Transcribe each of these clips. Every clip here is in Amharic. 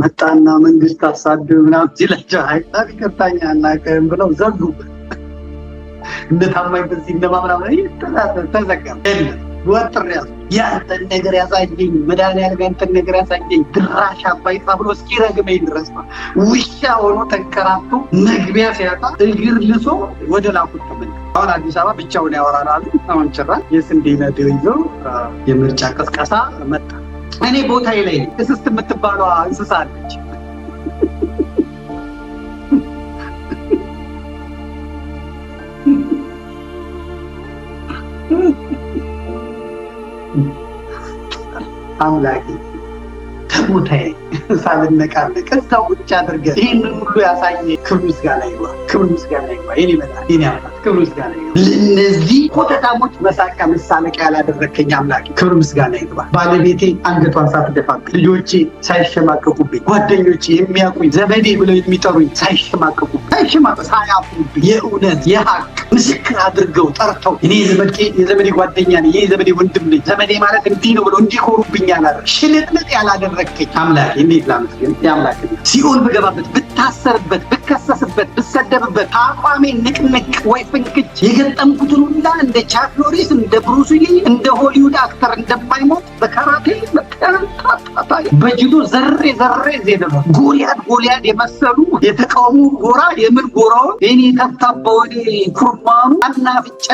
መጣና መንግስት አሳዱ ምናምን ሲላቸው አይጣቢ ከርታኛ እናቀም ብለው ዘጉ። እንደታማኝ በዚህ እንደማምራም ተዘጋ። ወጥር ያንተን ነገር ያሳየኝ መድኃኒዓለም ያንተን ነገር ያሳየኝ ድራሽ አባይ ብሎ እስኪረግመኝ ድረስ ውሻ ሆኖ ተንከራቶ መግቢያ ሲያጣ እግር ልሶ ወደ ላኩት ተመለሰ። አሁን አዲስ አበባ ብቻውን ያወራናል። አሁን ጭራሽ የስንዴ ነዶ ይዞ የምርጫ ቅስቀሳ መጣ። እኔ ቦታዬ ላይ እስስት የምትባለው እንስሳ አለች። አምላኬ ከቦታዬ ሳልነቃነቅ እዛው ቁጭ አድርገህ ይህንን ሁሉ ያሳየኝ ክብር ምስጋና ይግባ፣ ክብር ምስጋና ይግባ። የኔ መድኃኒት የኔ አባት ክብር ምስጋና ይግባ። ለእነዚህ ኮተታሞች መሳቂያ መሳለቂያ ያላደረከኝ አምላኬ ክብር ምስጋና ይግባ። ባለቤቴ አንገቷን ሳትደፋብኝ፣ ልጆቼ ሳይሸማቀቁብኝ፣ ጓደኞቼ የሚያውቁኝ ዘመዴ ብለው የሚጠሩኝ ሳይሸማቀቁብኝ፣ ሳያፍሩብኝ የእውነት የሀቅ ምስክር አድርገው ጠርተው እኔ የዘመዴ ጓደኛ ነኝ፣ የዘመዴ ወንድም ነኝ፣ ዘመዴ ማለት እንዲህ ነው ብለው እንዲኮሩብኝ ያላደረግ ሽልጥልጥ ያላደረግከኝ አምላኬ እንዴት ላመስግን? የአምላክ ሲኦል ብገባበት፣ ብታሰርበት፣ ብከሰስበት፣ ብሰደብበት አቋሜ ንቅንቅ ወይ ፍንክች የገጠምኩትን ሁላ እንደ ቻክ ኖሪስ እንደ ብሩስ ሊ እንደ ሆሊውድ አክተር እንደማይሞት በካራቴ በጅዶ ዘሬ ዜና ጎልያድ የመሰሉ የተቃውሞ ጎራ የምን ጎራውን እኔ ተታባወኔ ኩርማኑ አናፍጬ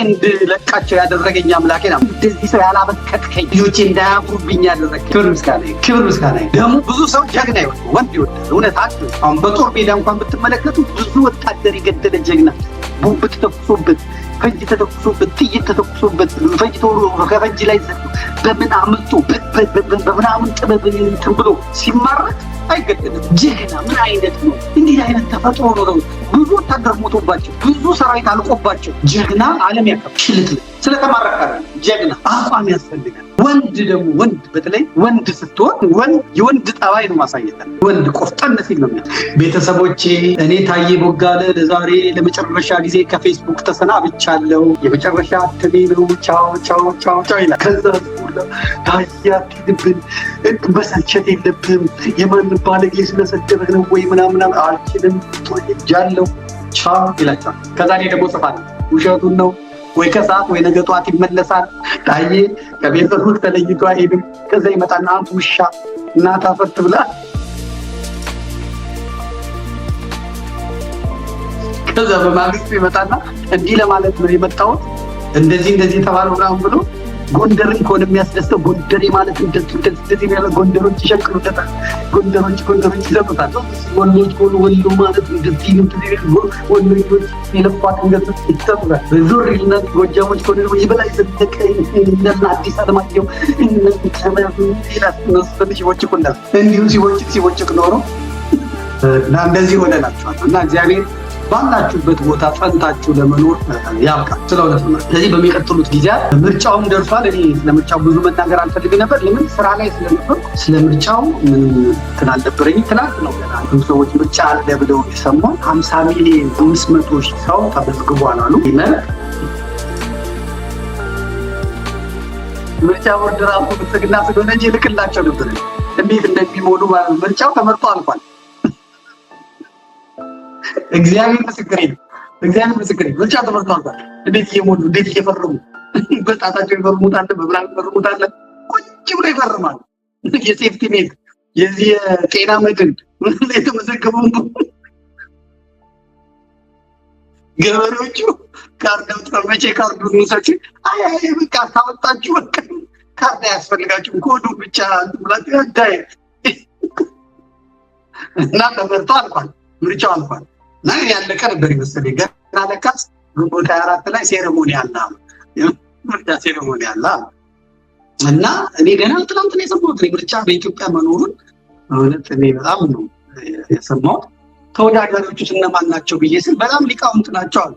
እንድለቃቸው ያደረገኝ አምላኬ ነው። እንደዚህ ሰው ያላበከትከኝ ልጆቼ እንዳያፍሩብኝ ያደረግከኝ ክብር ምስጋና ደግሞ ብዙ ሰው ጀግና ይወዳል፣ ወንድ ይወዳል። እውነት አለ። አሁን በጦር ሜዳ እንኳን ብትመለከቱ ብዙ ወታደር የገደለ ጀግና ቦምብ ተተኩሶበት፣ ፈንጅ ተተኩሶበት፣ ጥይት ተተኩሶበት፣ ፈንጅ ተወርውሮ ከፈንጅ ላይ በምን አምልጦ በምናምን ጥበብ እንትን ብሎ ሲማረክ አይገደልም። ጀግና ምን አይነት ነው? እንዲህ አይነት ተፈጥሮ ነው። ብዙ ወታደር ሞቶባቸው፣ ብዙ ሰራዊት አልቆባቸው ጀግና ዓለም ያከብራል። ሽልት ስለተማረከ ጀግና አቋም ያስፈልጋል። ወንድ ደግሞ በተለይ ወንድ ስትሆን የወንድ ጠባይ ነው ማሳየት። ወንድ ቆፍጠን ሲል ነው። ቤተሰቦቼ እኔ ታዬ ቦጋለ ለዛሬ ለመጨረሻ ጊዜ ከፌስቡክ ተሰናብቻለሁ። የመጨረሻ እትሜ ነው። ቻው ይላል። ከዛ ታዬ አትሂድብን፣ መሰልቸት የለብህም የማን ባለጌ ስለሰደበህ ነው ወይ ምናምን አልችልም ጃለው ቻው ይላቸዋል። ከዛ እኔ ደግሞ ጽፋለሁ ውሸቱን ነው ወይ ከሰዓት ወይ ነገ ጠዋት ይመለሳል። ታዬ ከቤተሰቦች ተለይቶ አይሄድም። ከዛ ይመጣና አንተ ውሻ እናት አፈርት ብላ ከዛ በማግስቱ ይመጣና እንዲህ ለማለት ነው የመጣሁት እንደዚህ ተባለው ምናምን ብሎ ጎንደርን ከሆነ የሚያስደስተው ጎንደሬ ማለት እንደዚህ ያለ ጎንደሮች ይሸቅሉታል። ጎንደሮች ይዘጡታል። ወሎች ከሆኑ ወሎ ማለት እንደዚህ ወሎች የለፏት እንደዚህ ይዘጡታል። ዙር ይልናል። ጎጃሞች ከሆኑ ደግሞ የበላይ ዘለቀ እንደና አዲስ አለማየሁ ሲቦጭቁናል። እንዲሁ ሲቦጭቅ ኖሮ እና እንደዚህ ሆነላችኋል እና እግዚአብሔር ባላችሁበት ቦታ ጸንታችሁ ለመኖር ያብቃል። ስለሆነ ስለዚህ በሚቀጥሉት ጊዜያት ምርጫውም ደርሷል። እኔ ስለምርጫው ብዙ መናገር አልፈልግም ነበር። ለምን ስራ ላይ ስለነበር ስለምርጫው ምንም እንትን አልነበረኝም። ትናንት ነው ገና ሰዎች ምርጫ አለ ብለው የሰማው 50,500,000 ሰው ተመዝግቧል አሉ። ይመል ምርጫ ቦርድ ራሱ ብልጽግና ስለሆነ እንጂ ልክላቸው ነበር እንዴት እንደሚሞሉ ምርጫው ተመርጦ አልፏል። እግዚአብሔር ምስክሬ ነው። ምርጫ ተመርጧል። እንዴት እየሞሉ እንዴት እየፈረሙ በጣታቸው ይፈርሙታል፣ በብላን ይፈርሙታል። ቁጭ ብሎ ይፈርማሉ። የሴፍቲ ኔት የዚህ የጤና መድን የተመዘገቡ ገበሬዎቹ ካርድ መቼ ካርዱን ውሰች በቃ ታወጣችሁ በቃ ካርድ አያስፈልጋችሁም ኮዱ ብቻ ብላችሁ ያዳይ እና ተመርጦ አልፏል። ምርጫው አልፏል። እና ያለቀ ነበር ይመስለኝ። ገና ለካስ ግንቦት 24 ላይ ሴሬሞኒ አለ ምርጫ ሴሬሞኒ አለ እና እኔ ገና ትናንት ነው የሰማሁት ምርጫ በኢትዮጵያ መኖሩን። እውነት እኔ በጣም ነው የሰማሁት። ተወዳዳሪዎቹ እነማን ናቸው ብዬ ስል በጣም ሊቃውንት ናቸው አሉ።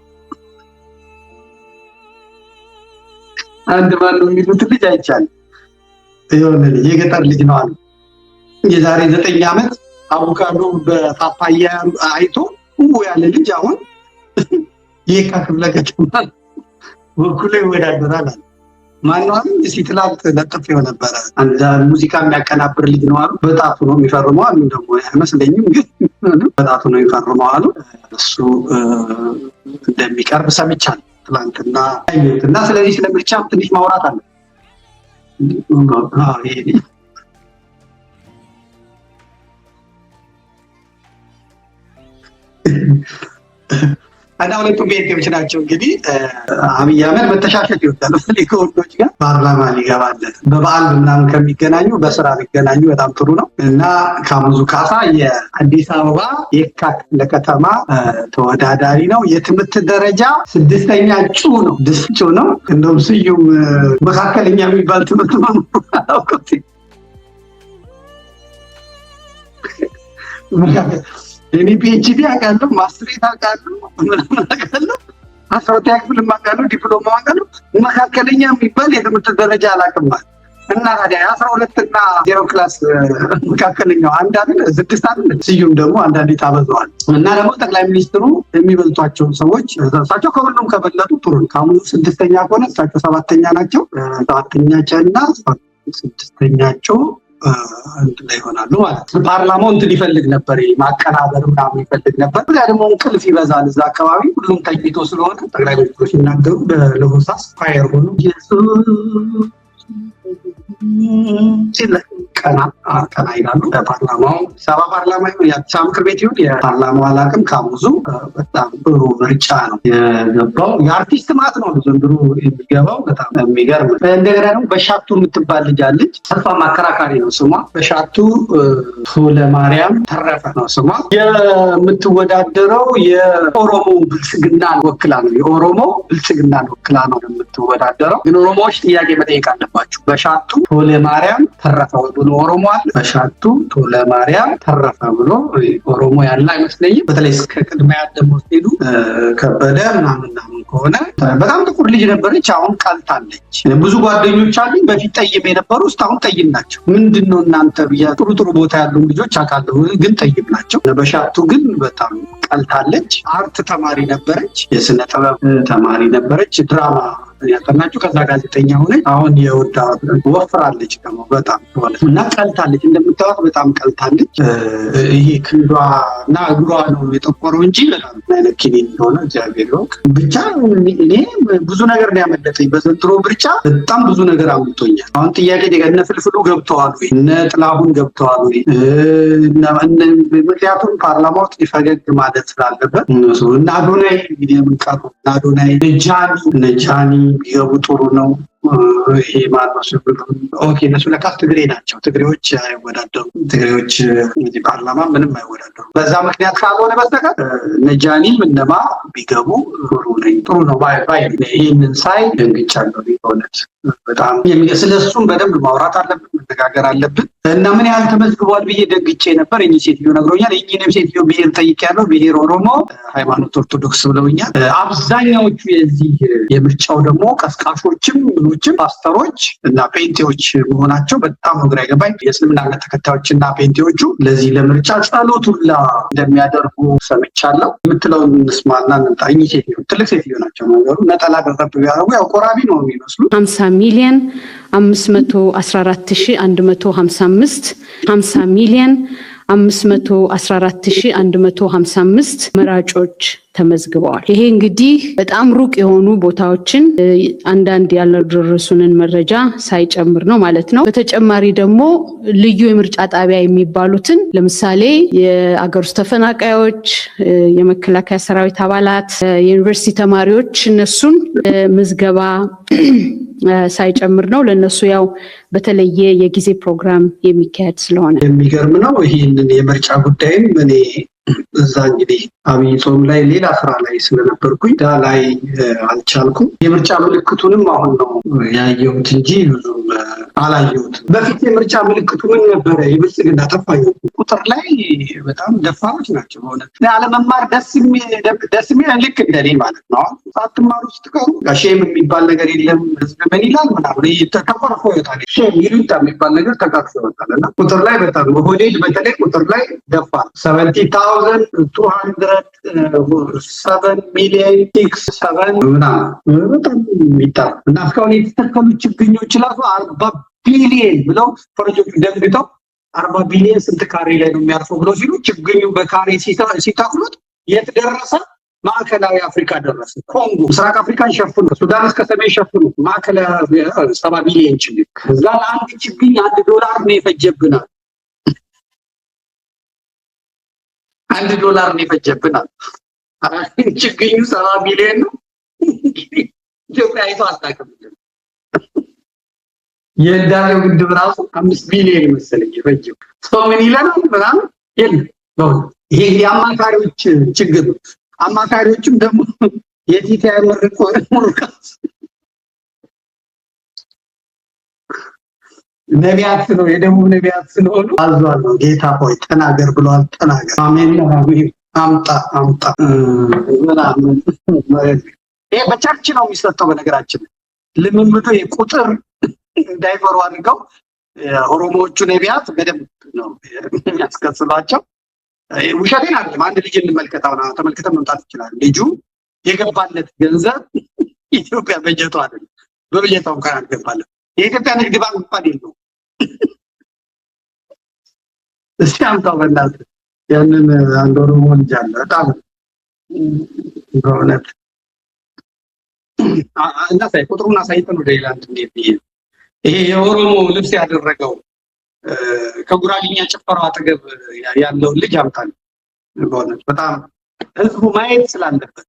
አንድ ማን ነው የሚሉት ልጅ አይቻልም የሆነ የገጠር ልጅ ነው አሉ። የዛሬ 9 ዓመት አቮካዶ በፓፓያ አይቶ ያለ ልጅ አሁን የካ ክፍለ ከተማ በኩል ይወዳደራል። ማንዋል ሲትላት ለጥፌው ነበረ። አንድ ሙዚቃ የሚያቀናብር ልጅ ነው አሉ። በጣቱ ነው የሚፈርመው አሉ። ደግሞ አይመስለኝም ግን በጣቱ ነው የሚፈርመው አሉ። እሱ እንደሚቀርብ ሰምቻለሁ ትላንትና እና ስለዚህ ስለምርጫም ትንሽ ማውራት አለ። እና ሁለቱም ብሔርተኞች ናቸው። እንግዲህ አብይ አህመድ መተሻሸት ይወዳል ከወንዶች ጋር ፓርላማ ሊገባለት በበዓል ምናምን ከሚገናኙ በስራ ሊገናኙ በጣም ጥሩ ነው። እና ካሙዙ ካሳ የአዲስ አበባ የካ ክፍለ ከተማ ተወዳዳሪ ነው። የትምህርት ደረጃ 6ኛ እጩ ነው። እጩ ነው። እንደውም ስዩም መካከለኛ የሚባል ትምህርት ነው። እኔ ፒኤችዲ አውቃለሁ፣ ማስትሬት አውቃለሁ፣ ምናምን አውቃለሁ፣ 12ኛ ክፍል አውቃለሁ፣ ዲፕሎማ አውቃለሁ። መካከለኛ የሚባል የትምህርት ደረጃ አላውቅም ማለት እና ታዲያ 12 እና 0 ክላስ መካከለኛው አንድ አይደል? 6 አይደል? ስዩም ደግሞ አንዳንዴ ታበዛዋል። እና ደግሞ ጠቅላይ ሚኒስትሩ የሚበልጧቸው ሰዎች እሳቸው ከሁሉም ከበለጡ ጥሩ ነው። ካሙዙ 6ኛ ከሆነ እሳቸው 7ኛ ናቸው። 7ኛቸውና 6ኛቸው አንድ ላይ ይሆናሉ ማለት ነው። ፓርላማው እንትን ይፈልግ ነበር፣ ማቀናበር ምናምን ይፈልግ ነበር። ያ ደግሞ እንቅልፍ ይበዛል እዛ አካባቢ ሁሉም ተኝቶ ስለሆነ ጠቅላይ ሚኒስትሩ ሲናገሩ ለሆሳስ ፋየር ሆኑ ቀና ይላሉ። ፓርላማው ሰባ ፓርላማ ይሁን የአዲስ አበባ ምክር ቤት ይሁን የፓርላማው አላውቅም። ካሙዙ በጣም ጥሩ ምርጫ ነው የገባው። የአርቲስት ማት ነው ዘንድሮ የሚገባው። በጣም የሚገርም። እንደገና ደግሞ በሻቱ የምትባል ልጅ አለች። ሰፋ ማከራካሪ ነው ስሟ። በሻቱ ለማርያም ተረፈ ነው ስሟ። የምትወዳደረው የኦሮሞ ብልጽግናን ወክላ ነው። የኦሮሞ ብልጽግናን ወክላ ነው የምትወዳደረው። ግን ኦሮሞዎች ጥያቄ መጠየቅ አለባቸው። በሻቱ ለማርያም ተረፈ ብሎ ኦሮሞ አለ። በሻቱ ለማርያም ተረፈ ብሎ ኦሮሞ ያለ አይመስለኝም። በተለይ እስከ ቅድሚያ ደግሞ ሄዱ ከበደ ምናምን ከሆነ በጣም ጥቁር ልጅ ነበረች። አሁን ቀልታለች። ብዙ ጓደኞች አሉኝ በፊት ጠይም የነበሩ ውስጥ አሁን ጠይም ናቸው። ምንድነው እናንተ ብያ ጥሩ ጥሩ ቦታ ያሉ ልጆች አውቃለሁ ግን ጠይም ናቸው። በሻቱ ግን በጣም ቀልታለች። አርት ተማሪ ነበረች። የስነ ጥበብ ተማሪ ነበረች። ድራማ ያጠናችሁ ከዛ ጋዜጠኛ ሆነች። አሁን የወዳ ወፍራለች ደግሞ በጣም እና ቀልታለች። እንደምታዩት በጣም ቀልታለች። ይሄ ክንዷ እና እግሯ ነው የጠቆረው እንጂ በጣም አይነት ኪኒን እንደሆነ እግዚአብሔር ይወቅ። ብቻ እኔ ብዙ ነገር ነው ያመለጠኝ በዘንድሮ ምርጫ። በጣም ብዙ ነገር አምልጦኛል። አሁን ጥያቄ እነ ፍልፍሉ ገብተዋል ወይ እነ ጥላሁን ገብተዋል ወይ? ምክንያቱም ፓርላማ ውስጥ ፈገግ ማለት ስላለበት እነሱ እና አዶናይ እንግዲህ የምንቀሩ እና አዶናይ ነጃኒ ቢገቡ ጥሩ ነው። ይሄ ማርማስ ኦኬ እነሱ ለካስ ትግሬ ናቸው። ትግሬዎች አይወዳደሩ። ትግሬዎች እንግዲህ ፓርላማ ምንም አይወዳደሩ። በዛ ምክንያት ካልሆነ በስተቀር ነጃኒም እነማ ቢገቡ ጥሩ ነው ባይ ይህንን ሳይ ደንግጫለሁ። በእውነት በጣም ስለሱም በደንብ ማውራት አለብን፣ መነጋገር አለብን እና ምን ያህል ተመዝግቧል ብዬ ደግጬ ነበር። እኚህ ሴትዮ ነግሮኛል። እኚህንም ሴትዮ ብሄር ጠይቄያለሁ። ብሄር ኦሮሞ፣ ሃይማኖት ኦርቶዶክስ ብለውኛል። አብዛኛዎቹ የዚህ የምርጫው ደግሞ ቀስቃሾችም ፓስተሮች እና ፔንቴዎች መሆናቸው በጣም ግራ ይገባኝ። የእስልምና እምነት ተከታዮች እና ፔንቴዎቹ ለዚህ ለምርጫ ጸሎት ሁላ እንደሚያደርጉ ሰምቻለሁ። የምትለውን እንስማና እንምጣ። እኚህ ሴትዮ ትልቅ ሴትዮ ናቸው ነገሩ። ነጠላ ደረብ ቢያደርጉ ያው ቆራቢ ነው የሚመስሉ 50,514,155 50,514,155 መራጮች ተመዝግበዋል። ይሄ እንግዲህ በጣም ሩቅ የሆኑ ቦታዎችን አንዳንድ ያልደረሱንን መረጃ ሳይጨምር ነው ማለት ነው። በተጨማሪ ደግሞ ልዩ የምርጫ ጣቢያ የሚባሉትን ለምሳሌ የአገር ውስጥ ተፈናቃዮች፣ የመከላከያ ሰራዊት አባላት፣ የዩኒቨርሲቲ ተማሪዎች እነሱን ምዝገባ ሳይጨምር ነው። ለነሱ ያው በተለየ የጊዜ ፕሮግራም የሚካሄድ ስለሆነ የሚገርም ነው። ይህንን የምርጫ ጉዳይም እኔ እዛ እንግዲህ አብይ ጾም ላይ ሌላ ስራ ላይ ስለነበርኩኝ ዳ ላይ አልቻልኩም። የምርጫ ምልክቱንም አሁን ነው ያየሁት እንጂ ብዙም አላየሁትም። በፊት የምርጫ ምልክቱ ምን ነበረ? የብልጽግና ተፋዩ ቁጥር ላይ በጣም ደፋሮች ናቸው። በእውነት አለመማር ደስ የሚል ልክ እንደኔ ማለት ነው። ሳትማሩ ስትቀሩ ሼም የሚባል ነገር የለም። ህዝብ ምን ይላል ምናምን ተቆርፎ ይወጣል። ሼም ይሉኝታ የሚባል ነገር ተቃቅፎ ይወጣል እና ቁጥር ላይ በጣም ሆዴድ በተለይ ቁጥር ላይ ደፋር 70,000 6207 ሚሊዮን 67 በጣም የሚጠራ እና እስካሁን የተተከሉ ችግኞች ራሱ 40 ቢሊዮን ብለው ፈረንጆቹ ደንግተው 40 ቢሊዮን ስንት ካሬ ላይ ነው የሚያርፈው ብለው ሲሉ ችግኙ በካሬ ሲተክሉት የት ደረሰ? ማዕከላዊ አፍሪካ ደረሰ። ኮንጎ፣ ምስራቅ አፍሪካን ሸፍኑ፣ ሱዳን እስከ ሰሜን ሸፍኑ። ማዕከላዊ 70 ቢሊዮን ችግኝ። ከዛ ለአንድ ችግኝ $1 ነው የፈጀብናል። $1 ነው የፈጀብናል። ችግኙ 70 ቢሊዮን ነው። ኢትዮጵያ አይቶ አስታከም የህዳሴው ግድብ ራሱ 5 ቢሊዮን መሰለኝ የፈጀው። ሰው ምን ይለናል? በጣም የለም። ይሄ የአማካሪዎች ችግር ነው። አማካሪዎችም ደግሞ የቲታ ያመረቁ ሙርካስ ነቢያት ነው፣ የደቡብ ነቢያት ስለሆኑ አዟል ነው። ጌታ ሆይ ተናገር ብሏል። ተናገር። አሜን ነው። አሜን። አምጣ ይሄ በቸርች ነው የሚሰጠው። በነገራችን ልምምዱ የቁጥር እንዳይፈሩ አድርገው ኦሮሞዎቹ ነቢያት በደንብ ነው የሚያስከስሏቸው። ውሸቴን አይደለም። አንድ ልጅ እንመልከታውና ተመልክተን መምጣት ይችላል። ልጁ የገባለት ገንዘብ ኢትዮጵያ በጀቷ አይደለም፣ በበጀቷ እንኳን አልገባለት። የኢትዮጵያ ንግድ ባንክ እንኳን የለው። እስቲ አምጣው በእናትህ ያንን አንድ ኦሮሞ ልጅ አለ። በጣም በእውነት እና ሳይ ቁጥሩን አሳይተን ወደ ሌላ እንዴት ይሄ የኦሮሞ ልብስ ያደረገው ከጉራጌኛ ጭፈራው አጠገብ ያለውን ልጅ አምጣል። በእውነት በጣም ህዝቡ ማየት ስላለበት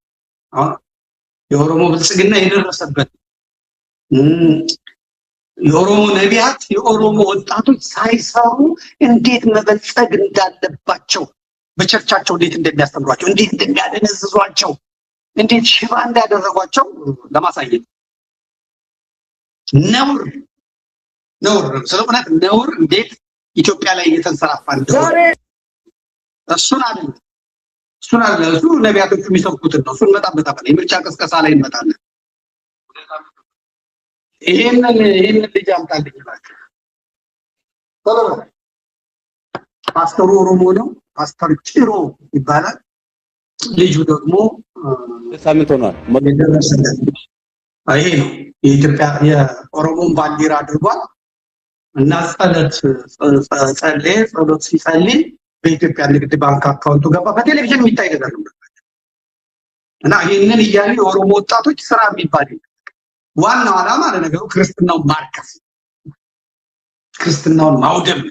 የኦሮሞ ብልጽግና የደረሰበት የኦሮሞ ነቢያት የኦሮሞ ወጣቶች ሳይሰሩ እንዴት መበልጸግ እንዳለባቸው በቸርቻቸው እንዴት እንደሚያስተምሯቸው፣ እንዴት እንደሚያደነዝዟቸው፣ እንዴት ሽባ እንዳደረጓቸው ለማሳየት ነውር ስለ እውነት ነውር እንዴት ኢትዮጵያ ላይ እየተንሰራፋ እንደሆነ እሱን አይደለም እሱ ነቢያቶቹ የሚሰብኩትን ነው። እሱን እንመጣበታለን። የምርጫ ቅስቀሳ ላይ እንመጣለን። ይሄንን ልጅ አምጣልኝ እባክህ። ፓስተሩ ኦሮሞ ነው። ፓስተር ጭሮ ይባላል። ልጁ ደግሞ ሳምንት ሆኗል። ይሄ ነው የኢትዮጵያ የኦሮሞን ባንዲራ አድርጓል እና ጸሎት ሲጸልይ በኢትዮጵያ ንግድ ባንክ አካውንቱ ገባ። በቴሌቪዥን የሚታይ ነገር ነው እና ይህንን እያሉ የኦሮሞ ወጣቶች ስራ የሚባል ዋናው ዓላማ ለነገሩ ክርስትናውን ማርከስ፣ ክርስትናውን ማውደም።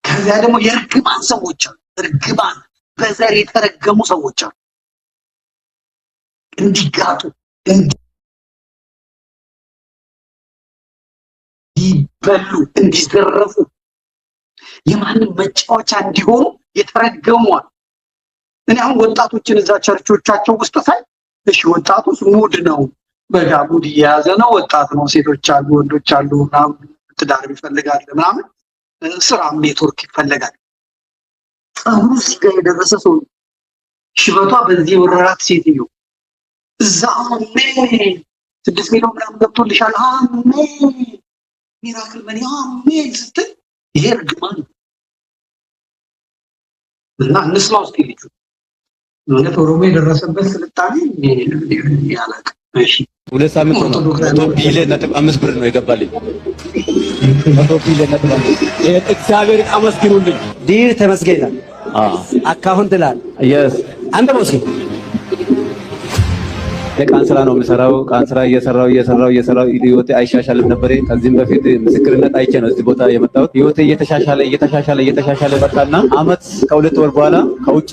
ከዚያ ደግሞ የእርግማን ሰዎች አሉ። እርግማን በዘር የተረገሙ ሰዎች አሉ። እንዲጋጡ እንዲበሉ እንዲዘረፉ የማንም መጫወቻ እንዲሆኑ የተረገሙ አሉ። እኔ አሁን ወጣቶችን እዛ ቸርቾቻቸው ውስጥ ሳይ እሺ ወጣቱስ ሙድ ነው፣ በጋ ሙድ እየያዘ ነው፣ ወጣት ነው፣ ሴቶች አሉ፣ ወንዶች አሉ፣ ምናምን ትዳር ይፈልጋል፣ ምናምን ስራም ኔትወርክ ይፈልጋል። ጸጉሩ እዚህ ጋር የደረሰ ሰው ሽበቷ በዚህ ወረራት ሴትዮ እዛ አሜን 6 ሚሊዮን ምናምን ገብቶልሻል አሜን ሚራክል ምን አሜን ስትል ይሄ እርግማን እና እንስማ ውስጥ ልጁ ማለት ኦሮሞ የደረሰበት ስልጣኔ ያላቅ። እሺ 2 ሳምንት ነው። 100.5 ብር ነው የገባልኝ። 100.5 እግዚአብሔር አመስግኑልኝ። ዲር ተመስገና አካውንት ላል yes አንተ መስኪ የቃን ስራ ነው የምሰራው። ቃን ስራ እየሰራው ህይወቴ አይሻሻልም ነበር። ከዚህም በፊት ምስክርነት አይቼ ነው እዚህ ቦታ የመጣሁት። ህይወቴ እየተሻሻለ መጣና አመት ከ2 ወር በኋላ ከውጪ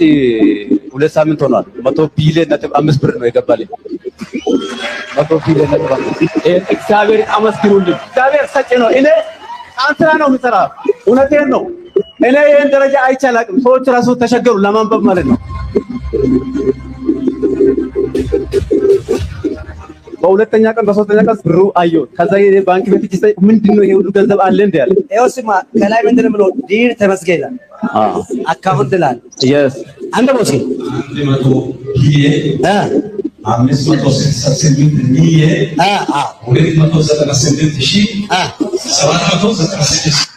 2 ሳምንት ሆኗል። 100.5 ብር ነው የገባልኝ። 100.5 እግዚአብሔር አመስግኑልኝ። እግዚአብሔር ሰጪ ነው። እኔ ቃን ስራ ነው የምሰራው። እውነቴን ነው። እኔ ይሄን ደረጃ አይቼ አላውቅም። ሰዎች ራሱ ተሸገሩ ለማንበብ ማለት ነው። በሁለተኛ ቀን በሶስተኛ ቀን ብሩ አየሁ። ከዛ ባንክ ቤት እጅ ሳይ ምንድነው ይሄ ሁሉ ገንዘብ አለ እንዴ ያለ ኤውስማ ከላይ ምንድነው ብሎ ዲር ተመስገና አካውንት ላል yes አንተ ሞሲ 568 298,796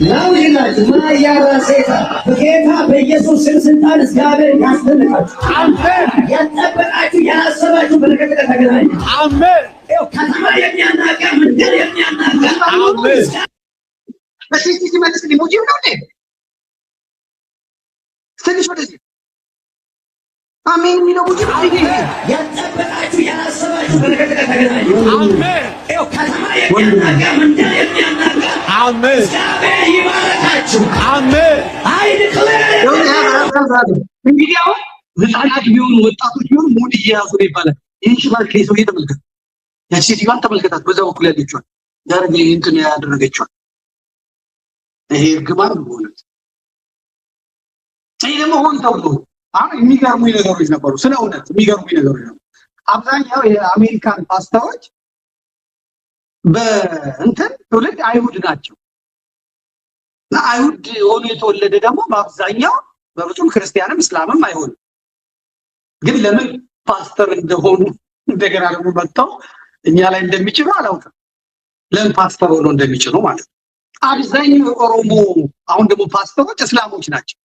ላውጅላችሁ ማያራሴታ በጌታ በኢየሱስ ስም ስልጣን እግዚአብሔር ያስፈልጋችሁ። አሜን። ያጠበቃችሁ ያሰባችሁ በረከት ተገናኝ። አሜን። ከተማ የሚያናጋ መንገድ የሚያናጋ አሜን። በሲስቲ መልስ ሊሞጂ ነው እንዴ? ትንሽ ወደዚህ አሜን የሚለው ሙጂ ያጠበቃችሁ ያሰባችሁ በረከት ተገናኝ። አሜን። ከተማ የሚያናጋ መንገድ የሚያናጋ አሜን። እግዚአብሔር ይባርካችሁ። አሜን። እንግዲህ አሁን ህፃናት ቢሆኑ ወጣቶች ቢሆኑ ሙድ እየያዙ ነው ይባላል። ይህን ሽማግሌ ሰውዬ ተመልከት፣ ያቺ ሴትዮዋን ተመልከታት፣ በዛ በኩል ያለችዋል ያረግ እንትን ያደረገችዋል። ይሄ እርግማን ሆነ። ይሄ ደግሞ ሆን ተብሎ አሁን የሚገርሙኝ ነገሮች ነበሩ። ስለ እውነት የሚገርሙኝ ነገሮች ነበሩ። አብዛኛው የአሜሪካን ፓስተሮች በእንትን ትውልድ አይሁድ ናቸው። አይሁድ ሆኖ የተወለደ ደግሞ በአብዛኛው በፍጹም ክርስቲያንም እስላምም አይሆንም። ግን ለምን ፓስተር እንደሆኑ እንደገና ደግሞ መጥተው እኛ ላይ እንደሚችሉ አላውቅም። ለምን ፓስተር ሆኖ እንደሚችሉ ማለት ነው። አብዛኛው ኦሮሞ አሁን ደግሞ ፓስተሮች እስላሞች ናቸው።